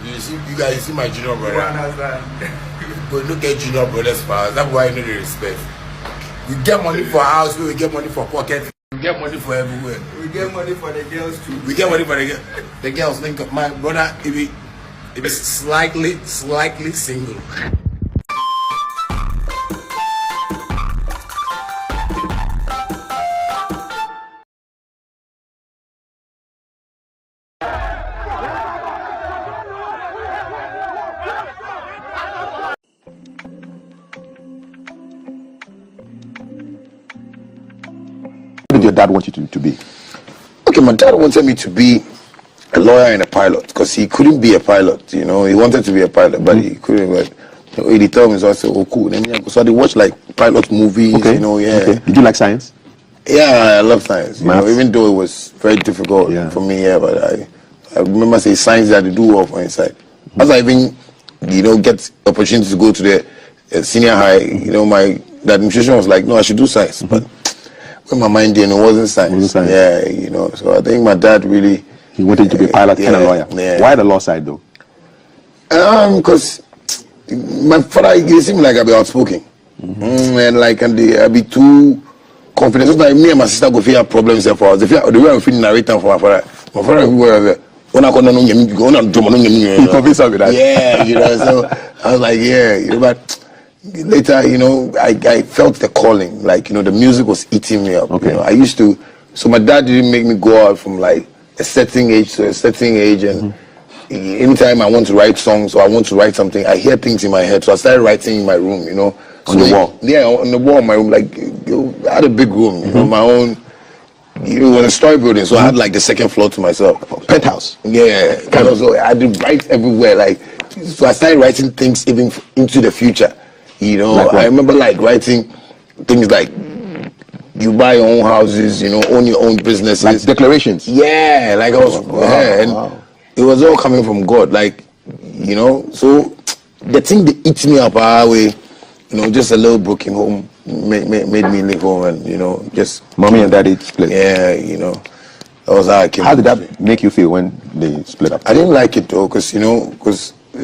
You guys see my junior brother. But look at junior brothers fast. That's why I know the respect. We get money for house, we get money for pocket, we get money for everywhere. We get money for the girls too. We get money for the girls. Link up. My brother, if he slightly single. What did your dad want you to be? Okay, my dad wanted me to be a lawyer and a pilot because he couldn't be a pilot. You know, he wanted to be a pilot, but he couldn't. But he told me, so I said, "Oh, cool." So I watch like pilot movies. Okay. You know, yeah. Okay. Did you like science? Yeah, I love science. You know, even though it was very difficult for me, but I remember saying science that I do well for inside. As I even, get opportunity to go to the senior high, the administration was like, no, I should do science, but when my mind did, it wasn't science. Yeah, so I think my dad really... He wanted to be a pilot and a lawyer. Yeah. Why the law side though? Because my father, he seemed like I'd be outspoken. And I'd be too confident. Sometimes me and my sister go feel problems there for us. The way I'm feeling narrating for my father everywhere. When I go on, You convinced her with that. Yeah, so I was like, yeah, but later, I felt the calling. Like, the music was eating me up. Okay. I used to, so my dad didn't make me go out from like a certain age to a certain age, and anytime I want to write songs or I want to write something, I hear things in my head. So I started writing in my room, On the wall? Yeah, on the wall of my room. Like, I had a big room, my own. It was a story building, so I had like the second floor to myself. Penthouse. Yeah, kind of. So I had to write everywhere. Like, so I started writing things even into the future. I remember like writing things like you buy your own houses, own your own businesses. Like declarations. Yeah, like I was, and it was all coming from God. Like, so the thing that eats me up our way, just a little broken home made me leave home and just mommy and daddy split. Yeah, that was how I came. How did that make you feel when they split up? I didn't like it though, because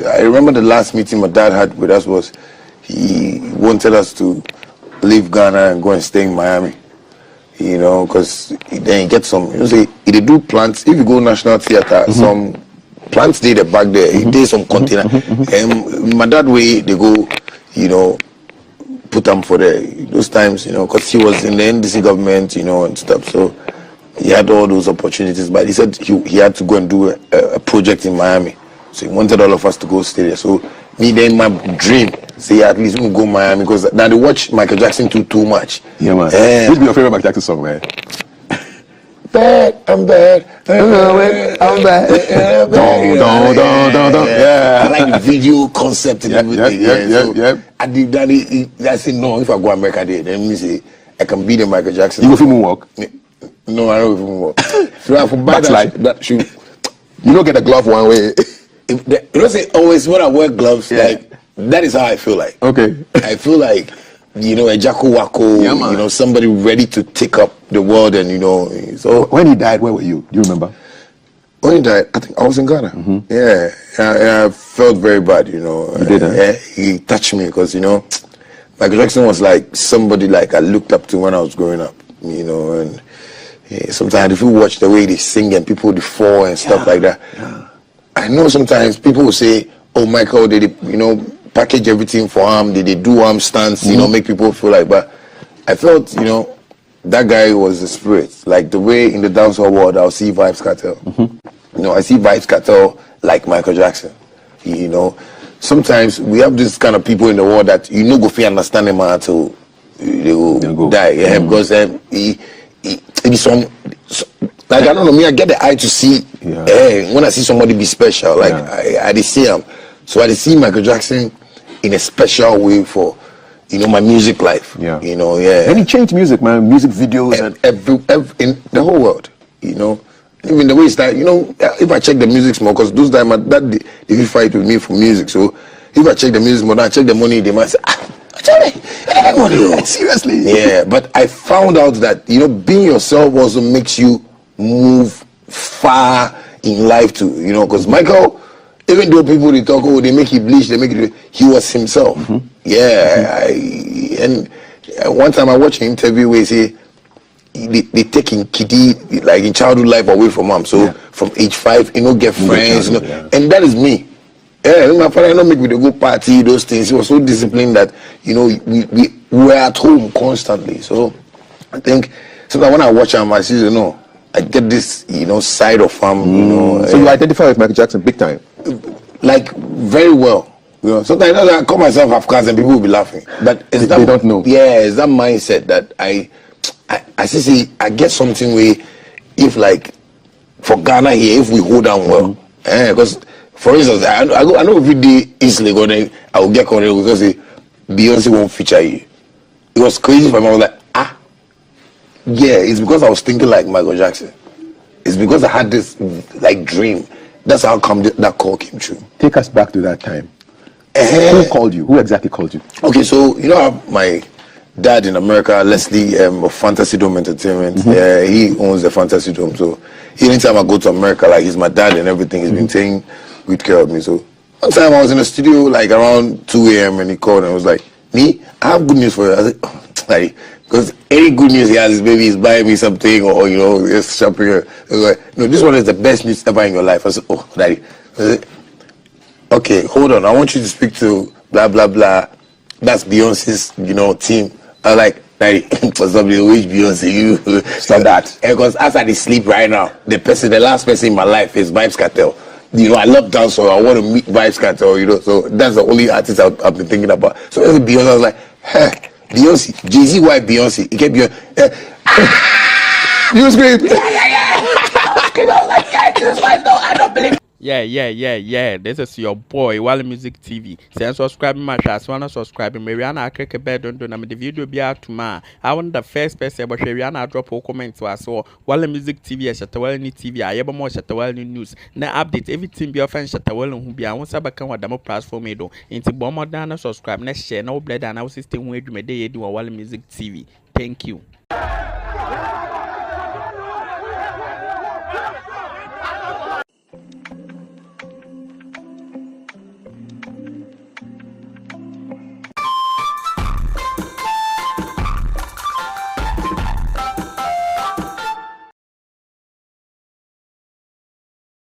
I remember the last meeting my dad had with us was he wanted us to leave Ghana and go and stay in Miami. Because then you get some, say they do plants. If you go National Theatre, some plants did back there. He did some container. And my dad way they go, put them for those times, because he was in the NDC government, and stuff. So he had all those opportunities, but he said he had to go and do a project in Miami. So he wanted all of us to go stay there. So me then my dream, say at least we'll go Miami, because now they watch Michael Jackson too much. Yeah, man. What's your favorite Michael Jackson song, man? Bad, I'm bad. I'm bad. Yeah. I like the video concept and everything. I did that. I said no. If I go America, then me say I can be the Michael Jackson. You go film walk? No, I don't even walk. So I have buy that shoe. You don't get a glove one way. Say always when I wear gloves, like that is how I feel like. Okay. I feel like a Jacko Wacko, somebody ready to take up the world, and so when he died, where were you? Do you remember? When he died, I think I was in Ghana. Yeah, I felt very bad, You did, he touched me because Michael Jackson was like somebody like I looked up to when I was growing up, and sometimes if you watch the way they sing and people would fall and stuff like that, I know sometimes people will say, "Oh, Michael, did package everything for him? Did they do arm stunts? Make people feel like?" But I felt, that guy was the spirit. Like the way in the dancehall world, I'll see Vybz Kartel. I see Vybz Kartel like Michael Jackson. Sometimes we have this kind of people in the world that go feel understand them until they will die. Yeah, because he is some. Like I don't know, me I get the eye to see. When I see somebody be special, like I see him. So I see Michael Jackson in a special way for, my music life. And And he changed music, man. Music videos and every in the whole world. Even the way it's that, if I check the music more, because those times that they fight with me for music. So if I check the music more, I check the money, they might say, money. Seriously. Yeah, but I found out that being yourself also makes you move far in life too. Because Michael, even though people they talk, oh, they make it bleach, they make it, he was himself. Yeah, and one time I watched an interview where he say they taking kiddie like in childhood life away from mom. So from age 5, get friends, and that is me. Yeah, my father not make me to go party, those things. He was so disciplined that we were at home constantly. So I think sometimes when I watch him, I see I get this side of him. So you identify with Michael Jackson big time, like very well. Sometimes I call myself Afrikaans and people will be laughing, but they don't know. Yeah, it's that mindset that I see. I get something where if like for Ghana here, if we hold on well, because. For instance, I know every day easily go then I will get connected because say Beyonce won't feature you. It was crazy for me. I was like, yeah, it's because I was thinking like Michael Jackson. It's because I had this like dream. That's how come that call came true. Take us back to that time. Who called you? Who exactly called you? Okay, so my dad in America, Leslie of Fantasy Dome Entertainment. He owns the Fantasy Dome. So anytime I go to America, like he's my dad and everything, he's been taking good care of me. So one time I was in the studio like around 2 a.m. and he called and was like, "Nee, I have good news for you." I said, like, because any good news he has is maybe he's buying me something or just shopping. I was like, "No, this one is the best news ever in your life." I said, "Oh, daddy." I said, "Okay, hold on. I want you to speak to blah blah blah. That's Beyonce's team." I was like, "Daddy, for somebody which Beyonce you stop that." Because as I sleep right now, the last person in my life is Vibes Cartel. I love dance, so I want to meet Vibes Cartel, so that's the only artist I've been thinking about. So as Beyonce, I was like, hey, Beyonce, Jay-Z, why Beyonce? He kept Beyonce. You scream. I was like, guys, this is why I don't believe. Yeah. This is your boy, Wale Music TV. Say subscribe my channel. Wanna subscribe? Maybe I click a bell. Don't do. The video be out tomorrow. I want the first person, but maybe I drop a comment to us. So Wale Music TV, Shatta Wale TV. I have more Shatta Wale news. Now update everything. Be offend Shatta Wale who be. I want to become what demo platform me do. Into bomb down subscribe. Next share no bled and I will system where you may do Wale Music TV. Thank you.